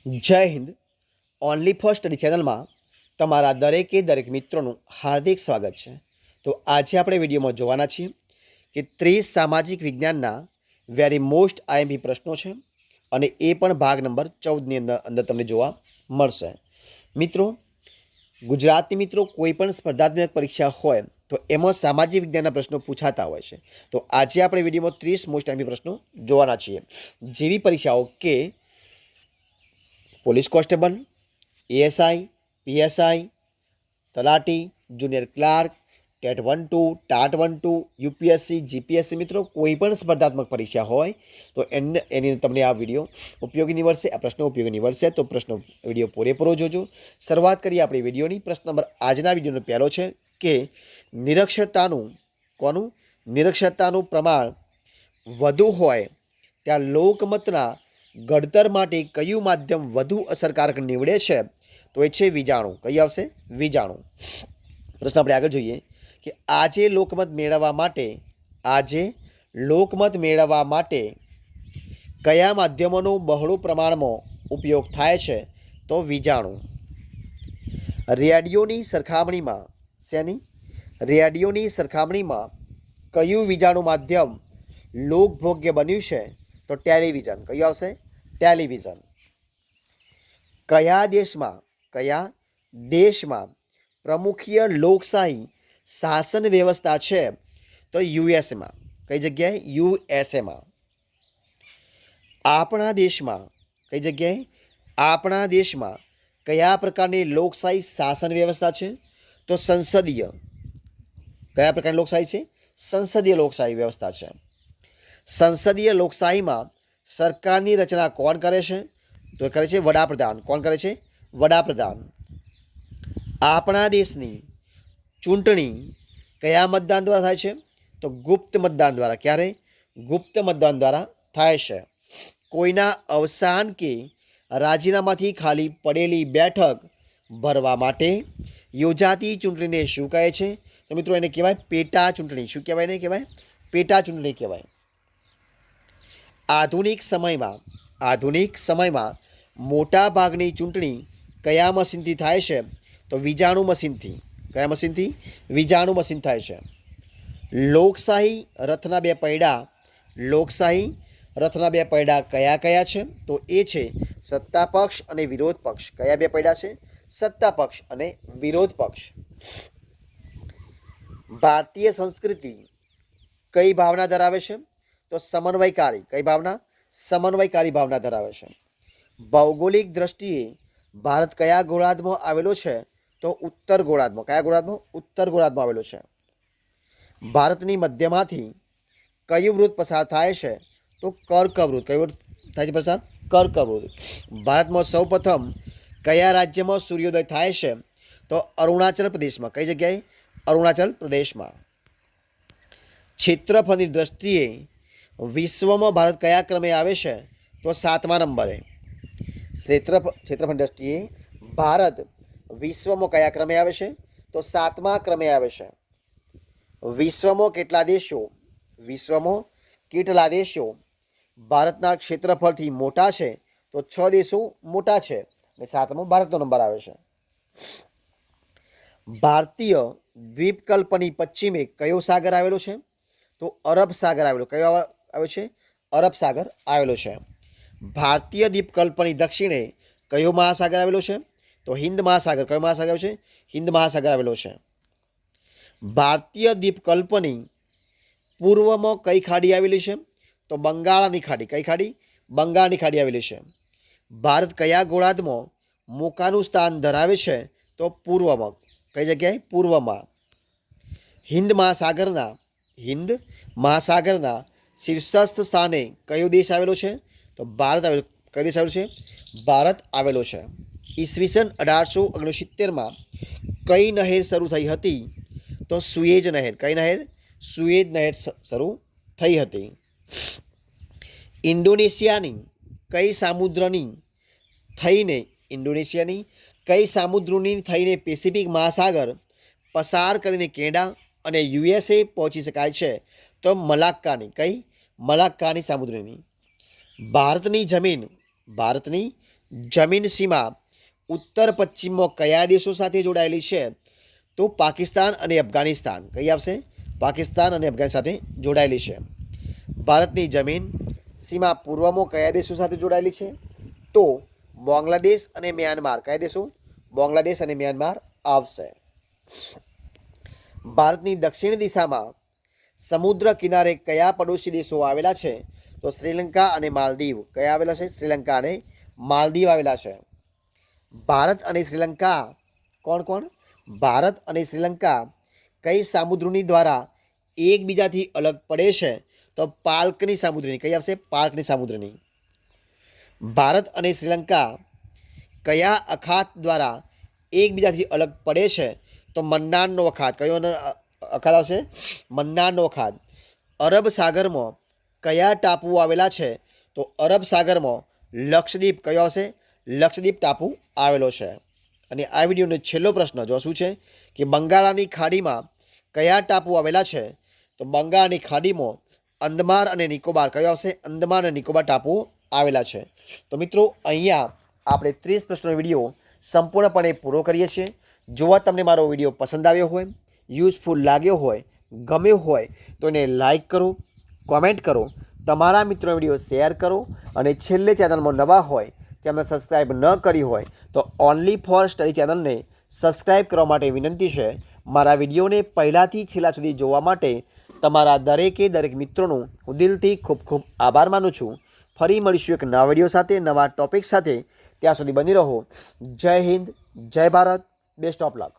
જય Hind. Only for study ચેનલમાં તમારા દરેક મિત્રોનું હાર્દિક સ્વાગત છે. તો આજે આપણે વિડીયોમાં જોવાના છીએ કે 30 સામાજિક વિજ્ઞાનના વેરી મોસ્ટ આઈએમપી પ્રશ્નો છે અને એ પણ ભાગ નંબર 14ની અંદર તમને જોવા મળશે. મિત્રો, ગુજરાતી મિત્રો કોઈ પણ સ્પર્ધાત્મક પરીક્ષા હોય તો એમાં સામાજિક વિજ્ઞાનના પ્રશ્નો પૂછાતા હોય છે. તો આજે આપણે વિડીયોમાં 30 મોસ્ટ આઈએમપી પ્રશ્નો જોવાના છીએ. જેવી પરીક્ષાઓ કે પોલીસ કોન્સ્ટેબલ, એએસઆઈ, પીએસઆઈ, તલાટી, junior clerk, TET 1-2, TAT 1-2, UPSC, GPSC મિત્રો કોઈ પણ સ્પર્ધાત્મક પરીક્ષા હોય તો એની તમને આ વિડીયો ઉપયોગી નીવડશે, આ પ્રશ્નો ઉપયોગી નીવડશે. તો પ્રશ્નો વિડીયો પૂરેપૂરો જોજો. શરૂઆત કરીએ આપણી વિડીયોની. પ્રશ્ન નંબર આજના વિડીયોનો પહેલો છે કે નિરક્ષરતાનું પ્રમાણ વધુ હોય ત્યાં લોકમતના ઘડતર માટે કયું માધ્યમ વધુ અસરકારક નીવડે છે? તો એ છે વીજાણુ. કઈ આવશે? વીજાણુ. પ્રશ્ન આપણે આગળ જોઈએ કે આજે લોકમત મેળવવા માટે કયા માધ્યમોનો બહોળું પ્રમાણમાં ઉપયોગ થાય છે? તો વીજાણુ. રેડિયોની સરખામણીમાં કયું વીજાણુ માધ્યમ લોકભોગ્ય બન્યું છે? તો ટેલિવિઝન. કયું આવશે? ટેલિવિઝન. કયા દેશમાં પ્રમુખીય લોકશાહી શાસન વ્યવસ્થા છે? તો યુએસએમાં. કઈ જગ્યાએ? યુએસએમાં. આપણા દેશમાં કયા પ્રકારની લોકશાહી શાસન વ્યવસ્થા છે? તો સંસદીય. કયા પ્રકારની લોકશાહી છે? સંસદીય લોકશાહી વ્યવસ્થા છે. સંસદીય લોકશાહીમાં સરકારની રચના કોણ કરે છે? તો કરે છે વડાપ્રધાન. કોણ કરે છે? વડાપ્રધાન. આપણા દેશની ચૂંટણી કયા મતદાન દ્વારા થાય છે? તો ગુપ્ત મતદાન દ્વારા. ક્યારે? ગુપ્ત મતદાન દ્વારા થાય છે. કોઈના અવસાન કે રાજીનામાથી ખાલી પડેલી બેઠક ભરવા માટે યોજાતી ચૂંટણીને શું કહે છે? તો મિત્રો એને કહેવાય પેટા ચૂંટણી. શું કહેવાય? એને કહેવાય પેટા ચૂંટણી કહેવાય. આધુનિક સમયમાં મોટા ભાગની ચૂંટણી કયા મશીનથી થાય છે? તો વીજાણુ મશીનથી. કયા મશીનથી? વીજાણુ મશીન થાય છે. લોકશાહી રથના બે પૈડા કયા છે? તો એ છે સત્તા પક્ષ અને વિરોધ પક્ષ. કયા બે પૈડા છે? સત્તા પક્ષ અને વિરોધ પક્ષ. ભારતીય સંસ્કૃતિ કઈ ભાવના ધરાવે છે? તો સમન્વયકારી. કઈ ભાવના? સમન્વયકારી ભાવના ધરાવે છે. ભૌગોલિક દ્રષ્ટિએ ભારત કયા ગોળાર્ધમાં આવેલો છે? તો ઉત્તર ગોળાર્ધમાં. કયા ગોળાર્ધમાં? ઉત્તર ગોળાર્ધમાં આવેલો છે. ભારતની મધ્યમાંથી કયું વૃત્ત પસાર થાય છે? તો કર્કવૃત્ત. કયું વૃત્ત થાય છે પસાર? કર્કવૃત્ત. ભારતમાં સૌપ્રથમ કયા રાજ્યમાં સૂર્યોદય થાય છે? તો અરુણાચલ પ્રદેશમાં. કઈ જગ્યાએ? અરુણાચલ પ્રદેશમાં. ક્ષેત્રફળની દ્રષ્ટિએ વિશ્વમાં ભારત કયા ક્રમે આવે છે? તો 7મા નંબરે. ક્ષેત્રફળની દ્રષ્ટિએ ભારત વિશ્વમાં કયા ક્રમે આવે છે? તો 7મા ક્રમે આવે છે. વિશ્વમાં કેટલા દેશો ભારતના ક્ષેત્રફળથી મોટા છે? તો 6 દેશો મોટા છે અને 7મો ભારતનો નંબર આવે છે. ભારતીય દ્વીપકલ્પની પશ્ચિમે કયો સાગર આવેલો છે? તો અરબ સાગર આવેલો. કયો આવ્યો છે? અરબ સાગર આવેલો છે. ભારતીય દ્વીપકલ્પની દક્ષિણે કયો મહાસાગર આવેલો છે? તો હિન્દ મહાસાગર. કયો મહાસાગર છે? હિન્દ મહાસાગર આવેલો છે. ભારતીય દ્વીપકલ્પની પૂર્વમાં કઈ ખાડી આવેલી છે? તો બંગાળની ખાડી. કઈ ખાડી? બંગાળની ખાડી આવેલી છે. ભારત કયા ગોળાર્ધમાં મોકાનું સ્થાન ધરાવે છે? તો પૂર્વમાં. કઈ જગ્યાએ? પૂર્વમાં. હિન્દ મહાસાગરના શીર્ષસ્થ સ્થાને કયો દેશ આવેલો છે? તો ભારત આવેલો. કયો દેશ આવેલો છે? ભારત આવેલો છે. ઈસવીસન 1869માં કઈ નહેર શરૂ થઈ હતી? તો સુએજ નહેર. કઈ નહેર? સુએજ નહેર શરૂ થઈ હતી. ઇન્ડોનેશિયાની કઈ સામુદ્રની થઈને પેસિફિક મહાસાગર પસાર કરીને કેનેડા અને યુએસએ પહોંચી શકાય છે? તો મલાક્કાની. કઈ? મલાક્કાની સામુદ્રીની. ભારતની જમીન સીમા ઉત્તર પશ્ચિમમાં કયા દેશો સાથે જોડાયેલી છે? તો પાકિસ્તાન અને અફઘાનિસ્તાન. કઈ આવશે? પાકિસ્તાન અને અફઘાનિસ્તાન સાથે જોડાયેલી છે. ભારતની જમીન સીમા પૂર્વમાં કયા દેશો સાથે જોડાયેલી છે? તો બાંગ્લાદેશ અને મ્યાનમાર. કયા દેશો? બાંગ્લાદેશ અને મ્યાનમાર આવશે. ભારતની દક્ષિણ દિશામાં સમુદ્ર કિનારે કયા પડોશી દેશો આવેલા છે? તો શ્રીલંકા અને માલદીવ. કયા આવેલા છે? શ્રીલંકા અને માલદીવ આવેલા છે. ભારત અને શ્રીલંકા કોણ કોણ? ભારત અને શ્રીલંકા કઈ સામુદ્રીની દ્વારા એકબીજાથી અલગ પડે છે? તો પાલ્કની સામુદ્રીની. કઈ આવશે? પાલ્કની સામુદ્રીની. ભારત અને શ્રીલંકા કયા અખાત દ્વારા એકબીજાથી અલગ પડે છે? તો મન્નારનો અખાત. કયો અખાત આવશે? મન્નારનો અખાત. અરબ સાગરમાં કયા ટાપુઓ આવેલા છે? તો અરબ સાગરમાં લક્ષદ્વીપ. કયો આવશે? લક્ષદ્વીપ ટાપુ આવેલો છે. અને આ વિડીયોનો છેલ્લો પ્રશ્ન જો શું છે કે બંગાળાની ખાડીમાં કયા ટાપુ આવેલા છે? તો બંગાળની ખાડીમાં અંદમાન અને નિકોબાર. કયો આવશે? અંદમાન અને નિકોબાર ટાપુઓ આવેલા છે. તો મિત્રો અહીંયા આપણે 30 પ્રશ્નોનો વિડીયો સંપૂર્ણપણે પૂરો કરીએ છીએ. જો તમને મારો વિડીયો પસંદ આવ્યો હોય, યુઝફુલ લાગ્યો હોય, ગમ્યો હોય તો એને લાઈક કરો, કોમેન્ટ કરો, તમારા મિત્રોને વિડીયો શેર કરો અને છેલ્લે ચેનલમાં નવા હોય, ચેનલ સબસ્ક્રાઈબ ન કરી હોય તો ઓનલી ફોર સ્ટડી ચેનલને સબસ્ક્રાઈબ કરવા માટે વિનંતી છે. મારા વિડીયોને પહેલાંથી છેલ્લા સુધી જોવા માટે તમારા દરેક મિત્રોનો હું દિલથી ખૂબ ખૂબ આભાર માનું છું. ફરી મળીશું એક નવા વિડીયો સાથે, નવા ટોપિક સાથે. ત્યાં સુધી બની રહો. જય હિન્દ, જય ભારત, બેસ્ટ ઓફ લક.